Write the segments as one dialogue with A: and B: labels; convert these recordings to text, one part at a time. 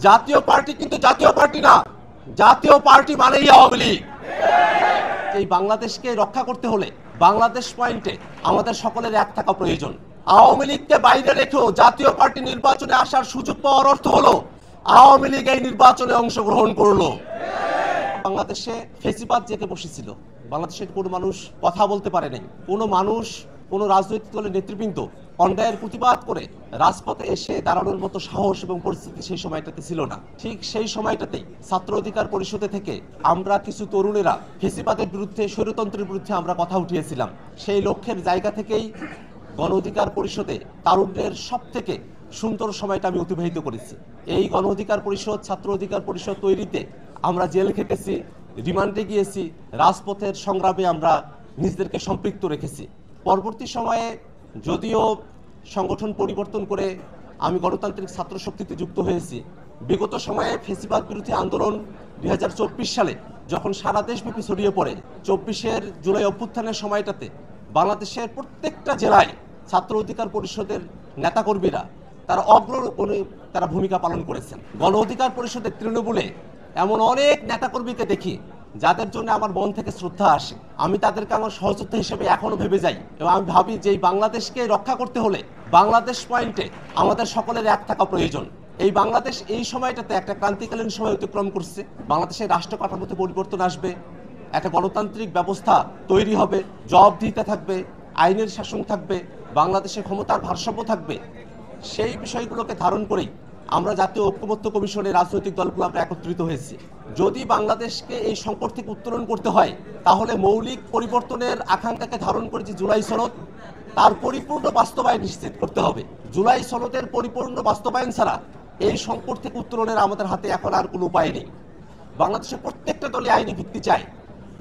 A: জাতীয় পার্টি কিন্তু জাতীয় পার্টি না, জাতীয় পার্টি মানেই আওয়ামী লীগ। এই বাংলাদেশকে রক্ষা করতে হলে বাংলাদেশ পয়েন্টে আমাদের সকলের এক থাকা প্রয়োজন। আওয়ামী লীগকে বাইরে রেখেও জাতীয় পার্টি নির্বাচনে আসার সুযোগ পাওয়ার অর্থ হলো আওয়ামী লীগ এই নির্বাচনে অংশগ্রহণ করলো। বাংলাদেশে ফেসিবাদ জেগে বসেছিল, বাংলাদেশের কোনো মানুষ কথা বলতে পারে নাই, কোনো মানুষ কোনো রাজনৈতিক দলের নেতৃবৃন্দ অন্যায়ের প্রতিবাদ করে রাজপথে এসে দাঁড়ানোর মতো সাহস এবং পরিস্থিতি সেই সময়টাতে ছিল না। ঠিক সেই সময়টাতেই ছাত্র অধিকার পরিষদে থেকে আমরা কিছু তরুণেরা ফেসিবাদের বিরুদ্ধে, স্বৈরতন্ত্রের বিরুদ্ধে আমরা কথা উঠিয়েছিলাম। সেই লক্ষ্যের জায়গা থেকেই গণ অধিকার পরিষদে তারুণ্যের সব থেকে সুন্দর সময়টা আমি অতিবাহিত করেছি। এই গণ অধিকার পরিষদ, ছাত্র অধিকার পরিষদ তৈরিতে আমরা জেল খেটেছি, রিমান্ডে গিয়েছি, রাজপথের সংগ্রামে আমরা নিজেদেরকে সম্পৃক্ত রেখেছি। পরবর্তী সময়ে যদিও সংগঠন পরিবর্তন করে আমি গণতান্ত্রিক ছাত্র শক্তিতে যুক্ত হয়েছি, বিগত সময়ে ফেসিবাদ বিরোধী আন্দোলন 2024 সালে যখন সারা দেশব্যাপী ছড়িয়ে পড়ে, 24-এর জুলাই অভ্যুত্থানের সময়টাতে বাংলাদেশের প্রত্যেকটা জেলায় ছাত্র অধিকার পরিষদের নেতাকর্মীরা তারা ভূমিকা পালন করেছেন। গণ অধিকার পরিষদের তৃণমূলে এমন অনেক নেতাকর্মীকে দেখি যাদের জন্য আমার মন থেকে শ্রদ্ধা আসে। আমি তাদেরকে আমার সহযোদ্ধা হিসেবে এখনো ভেবে যাই এবং আমি ভাবি যে এই বাংলাদেশকে রক্ষা করতে হলে বাংলাদেশ পয়েন্টে আমাদের সকলের এক থাকা প্রয়োজন। এই বাংলাদেশ এই সময়টাতে একটা ক্রান্তিকালীন সময় অতিক্রম করছে। বাংলাদেশের রাষ্ট্র কাঠামোতে পরিবর্তন আসবে, একটা গণতান্ত্রিক ব্যবস্থা তৈরি হবে, জবাবদিহিতা থাকবে, আইনের শাসন থাকবে, বাংলাদেশের ক্ষমতার ভারসাম্য থাকবে। সেই বিষয়গুলোকে ধারণ করেই আমরা জাতীয় ঐক্যমত্য কমিশনের রাজনৈতিক দলগুলো আমরা একত্রিত হয়েছি। যদি বাংলাদেশকে এই সংকট থেকে উত্তরণ করতে হয়, তাহলে মৌলিক পরিবর্তনের আকাঙ্ক্ষাকে ধারণ করে যে জুলাই সনদ, তার পরিপূর্ণ বাস্তবায়ন নিশ্চিত করতে হবে। জুলাই সনদের পরিপূর্ণ বাস্তবায়ন ছাড়া এই সংকট থেকে উত্তরণের আমাদের হাতে এখন আর কোনো উপায় নেই। বাংলাদেশের প্রত্যেকটা দলে আইনি ভিত্তি চাই,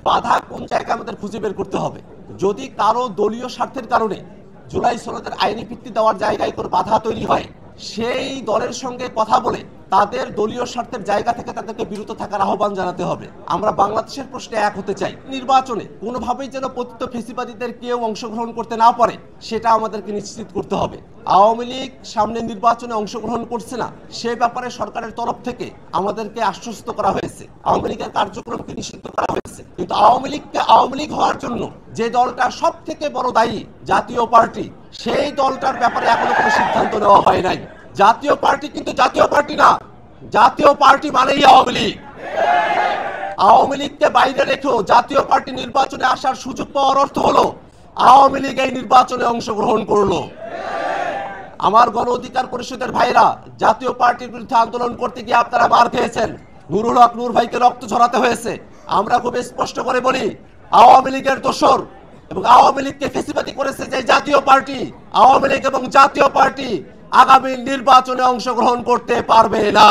A: বাধা কোন জায়গায় আমাদের খুঁজে বের করতে হবে। যদি কারো দলীয় স্বার্থের কারণে জুলাই সনদের আইনি ভিত্তি দেওয়ার জায়গায় কোনো বাধা তৈরি হয়, সেই দলের সঙ্গে কথা বলে তাদের দলীয় স্বার্থের জায়গা থেকে তাদেরকে বিরত থাকার আহ্বান জানাতে হবে। আমরা বাংলাদেশের প্রশ্নে এক হতে চাই। নির্বাচনে কোনোভাবেই যেন পতিত ফেসিবাদীদের কেউ অংশগ্রহণ করতে না পারে, সেটা আমাদেরকে নিশ্চিত করতে হবে। আওয়ামী লীগ সামনে নির্বাচনে অংশগ্রহণ করছে না, সে ব্যাপারে সরকারের তরফ থেকে আমাদেরকে আশ্বস্ত করা হয়েছে, আওয়ামী লীগের কার্যক্রমকে নিষিদ্ধ করা হয়েছে। কিন্তু আওয়ামী লীগকে আওয়ামী লীগ হওয়ার জন্য যে দলটা সব থেকে বড় দায়ী, জাতীয় পার্টি, সেই দলটার ব্যাপারে এখনো কোনো সিদ্ধান্ত নেওয়া হয় নাই। জাতীয় পার্টি কিন্তু জাতীয় পার্টি না, জাতীয় পার্টি মানেই আওয়ামী লীগ। আওয়ামী লীগকে বাইরে রেখেও জাতীয় পার্টি নির্বাচনে আসার সুযোগ পাওয়ার অর্থ হলো আওয়ামী লীগ এই নির্বাচনে অংশগ্রহণ করলো। আমার গণ অধিকার পরিষদের ভাইরা জাতীয় পার্টির বিরুদ্ধে আন্দোলন করতে গিয়ে আপনারা মার খেয়েছেন, নুরুল হক নূর ভাইকে রক্ত ঝরাতে হয়েছে। আমরা খুব স্পষ্ট করে বলি, আওয়ামী লীগের দোসর এবং আওয়ামী লীগকে ফেসিবাদী করেছে যে জাতীয় পার্টি, আওয়ামী লীগ এবং জাতীয় পার্টি আগামী নির্বাচনে অংশগ্রহণ করতে পারবে না।